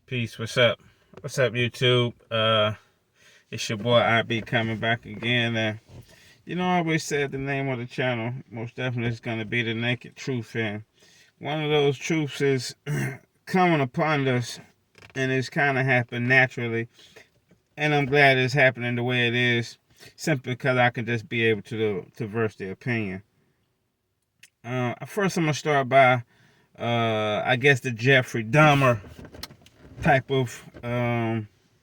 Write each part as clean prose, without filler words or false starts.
Peace. What's up? What's up, YouTube? It's your boy IB coming back again. And I always said the name of the channel most definitely is gonna be The Naked Truth. And one of those truths is coming upon us, and it's kind of happened naturally. And I'm glad it's happening the way it is, simply because I can just be able to verse the opinion. First, I'm gonna start by, I guess, the Jeffery Dahmer type of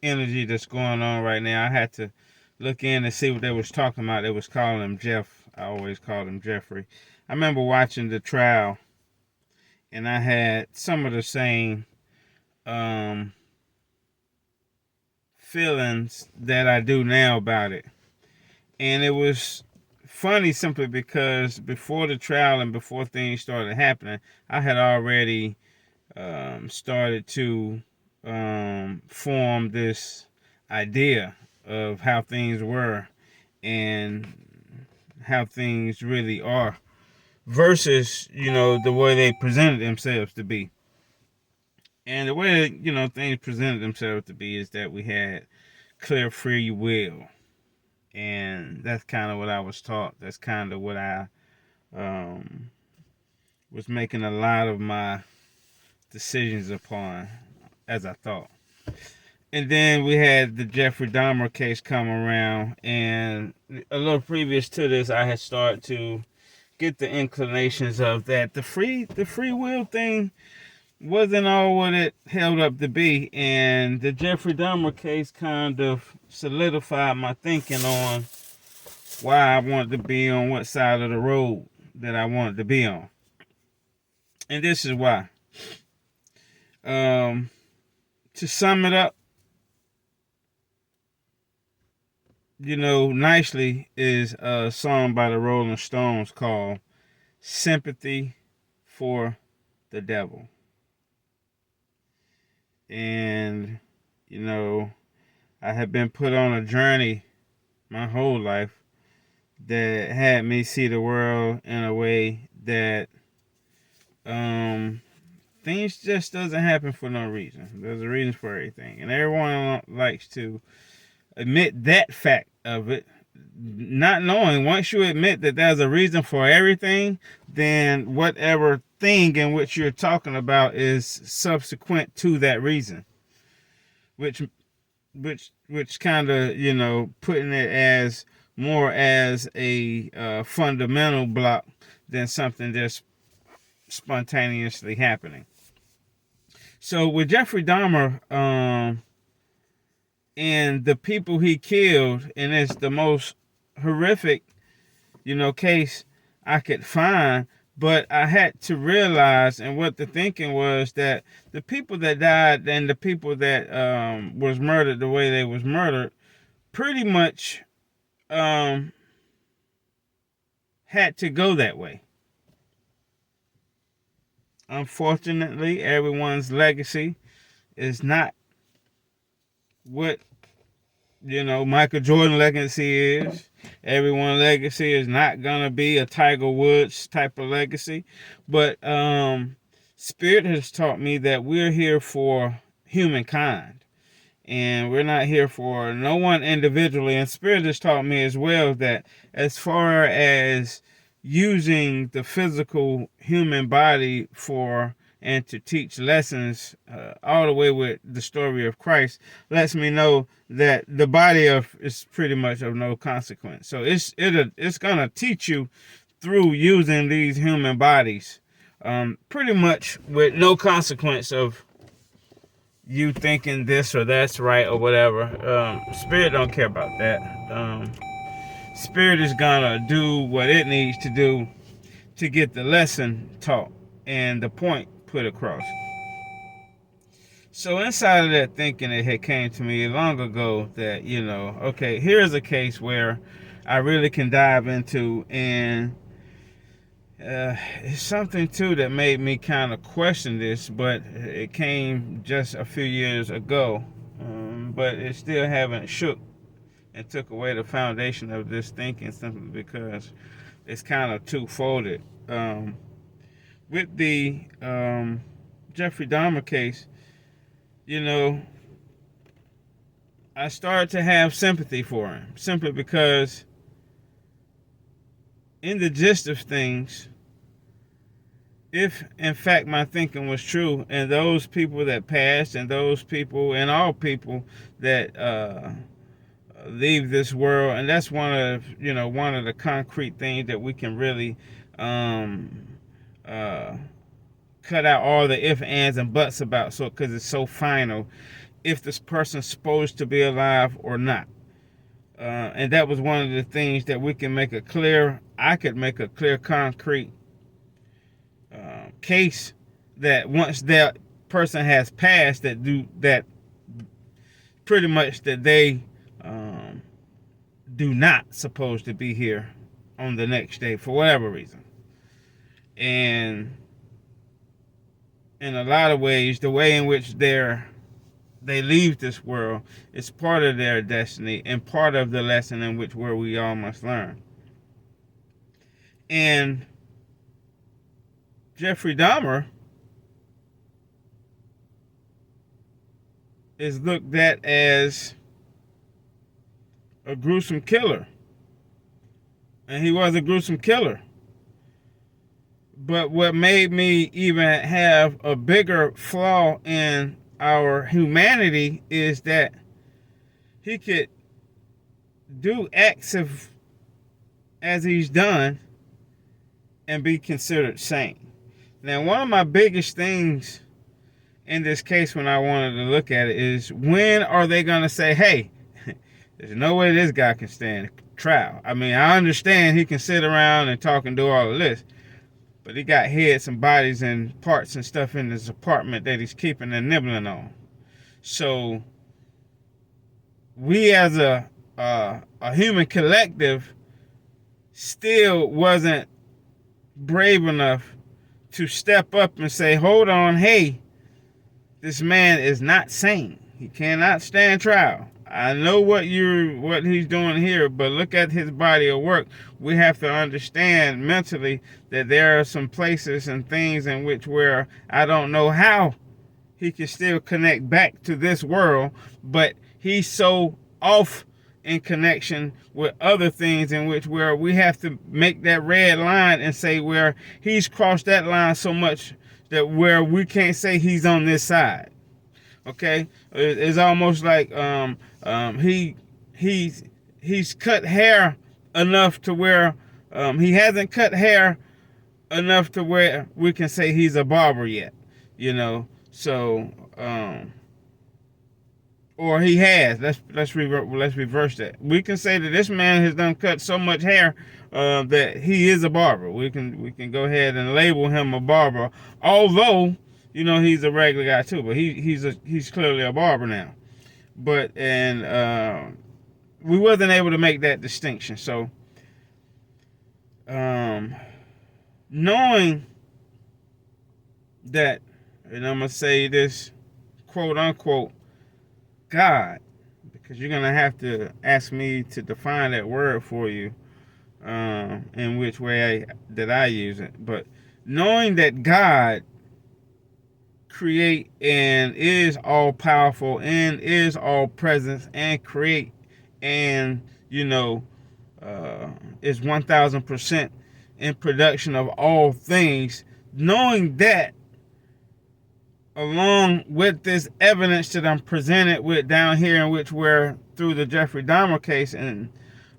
energy that's going on right now. I had to look in and see what they was talking about. They was calling him Jeff. I always called him Jeffrey. I remember watching the trial, and I had some of the same feelings that I do now about it. And it was funny simply because before the trial and before things started happening, I had already started to form this idea of how things were and how things really are versus, the way they presented themselves to be. And the way that, things presented themselves to be is that we had clear free will. And that's kind of what I was taught. That's kind of what I was making a lot of my decisions upon, as I thought. And then we had the Jeffrey Dahmer case come around, and a little previous to this, I had started to get the inclinations of that the free will thing wasn't all what it held up to be, and the Jeffrey Dahmer case kind of solidified my thinking on why I wanted to be on what side of the road that I wanted to be on. And this is why. To sum it up, nicely is a song by the Rolling Stones called Sympathy for the Devil. And, I have been put on a journey my whole life that had me see the world in a way that things just doesn't happen for no reason. There's a reason for everything. And everyone likes to admit that fact of it, not knowing once you admit that there's a reason for everything, then whatever thing in which you're talking about is subsequent to that reason, which kind of putting it as more as a fundamental block than something just spontaneously happening. So with Jeffrey Dahmer, and the people he killed, and it's the most horrific, case I could find. But I had to realize, and what the thinking was, that the people that died and the people that was murdered the way they was murdered, pretty much had to go that way. Unfortunately, everyone's legacy is not what Michael Jordan legacy is. Everyone's legacy is not gonna be a Tiger Woods type of legacy. But Spirit has taught me that we're here for humankind, and we're not here for no one individually. And Spirit has taught me as well that as far as using the physical human body for and to teach lessons, all the way with the story of Christ, lets me know that the body is pretty much of no consequence. So it's gonna teach you through using these human bodies, pretty much with no consequence of you thinking this or that's right or whatever. Spirit don't care about that. Spirit is gonna do what it needs to do to get the lesson taught and the point put across. So inside of that thinking, it had came to me long ago that, okay, here's a case where I really can dive into, and it's something too that made me kind of question this, but it came just a few years ago, but it still haven't shook and took away the foundation of this thinking, simply because it's kind of two-folded. With the Jeffrey Dahmer case, you know, I started to have sympathy for him simply because, in the gist of things, if in fact my thinking was true, and those people that passed, and those people, and all people that leave this world, and that's one of the concrete things that we can really um, uh, cut out all the if, ands, and buts about, so because it's so final, if this person's supposed to be alive or not. And that was one of the things that we can make a clear, I could make a clear, concrete case that once that person has passed, that pretty much that they do not supposed to be here on the next day for whatever reason. And in a lot of ways, the way in which they leave this world is part of their destiny and part of the lesson in which where we all must learn. And Jeffrey Dahmer is looked at as a gruesome killer. And he was a gruesome killer. But what made me even have a bigger flaw in our humanity is that he could do acts of as he's done and be considered sane. Now, one of my biggest things in this case when I wanted to look at it is, when are they going to say, hey, there's no way this guy can stand trial? I mean, I understand he can sit around and talk and do all of this, but he got heads and bodies and parts and stuff in his apartment that he's keeping and nibbling on. So we as a human collective still wasn't brave enough to step up and say, hold on, hey, this man is not sane. He cannot stand trial. I know what he's doing here, but look at his body of work. We have to understand mentally that there are some places and things in which where I don't know how he can still connect back to this world, but he's so off in connection with other things in which where we have to make that red line and say where he's crossed that line so much that where we can't say he's on this side. Okay, it's almost like he's cut hair enough to where he hasn't cut hair enough to where we can say he's a barber yet, you know. So or he has. Let's reverse that. We can say that this man has done cut so much hair that he is a barber. We can go ahead and label him a barber, although he's a regular guy too. But he's clearly a barber now. But we wasn't able to make that distinction. So knowing that, and I'm gonna say this, quote unquote, God, because you're gonna have to ask me to define that word for you, in which way that I use it. But knowing that God create and is all powerful and is all presence and create and is 1000% in production of all things, knowing that, along with this evidence that I'm presented with down here, in which we're through the Jeffrey Dahmer case, and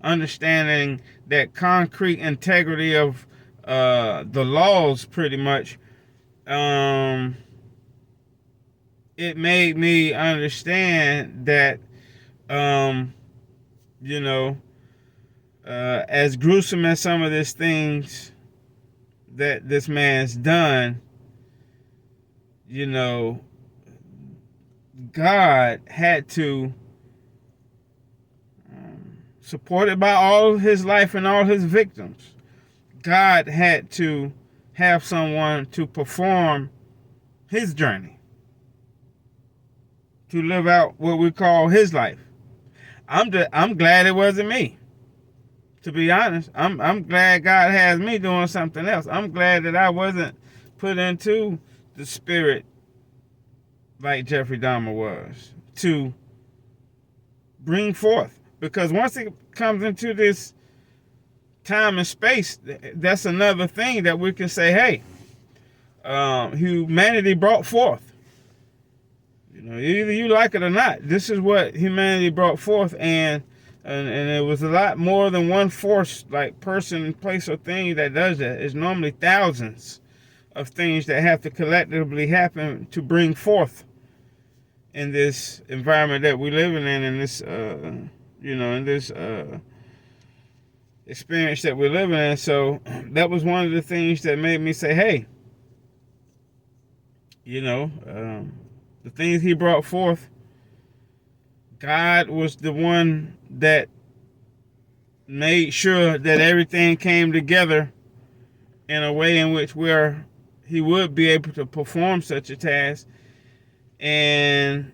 understanding that concrete integrity of the laws, pretty much, it made me understand that, as gruesome as some of these things that this man's done, God had to, supported by all of his life and all his victims, God had to have someone to perform his journey, to live out what we call his life. I'm glad it wasn't me. To be honest, I'm glad God has me doing something else. I'm glad that I wasn't put into the spirit like Jeffrey Dahmer was, to bring forth. Because once it comes into this time and space, that's another thing that we can say, hey, humanity brought forth. Either you like it or not, this is what humanity brought forth, and it was a lot more than one force, like person, place, or thing that does that. It's normally thousands of things that have to collectively happen to bring forth in this environment that we're living in this, in this experience that we're living in. So that was one of the things that made me say, hey, the things he brought forth, God was the one that made sure that everything came together in a way in which he would be able to perform such a task, and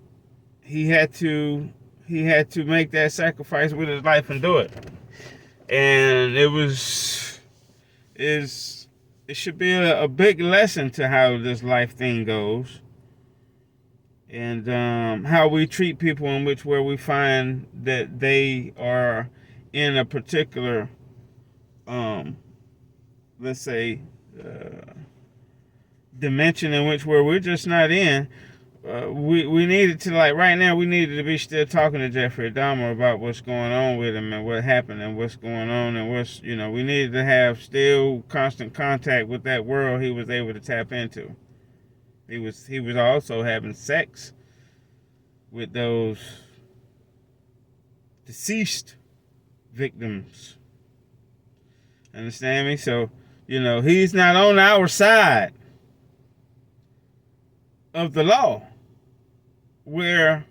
he had to make that sacrifice with his life and do it. And it should be a big lesson to how this life thing goes, and how we treat people in where we find that they are in a particular, let's say, dimension in where we're just not in. We needed to, like right now, we needed to be still talking to Jeffrey Dahmer about what's going on with him and what happened and what's going on and we needed to have still constant contact with that world he was able to tap into. He was also having sex with those deceased victims. Understand me? So, he's not on our side of the law, where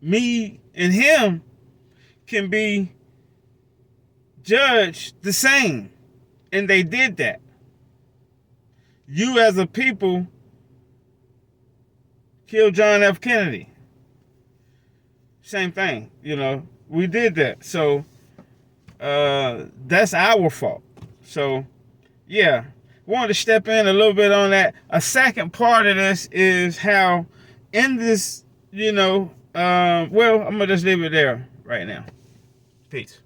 me and him can be judged the same. And they did that. You as a people killed John F. Kennedy. Same thing, we did that. So that's our fault. So yeah, wanted to step in a little bit on that. A second part of this is how in this, I'm gonna just leave it there right now. Peace.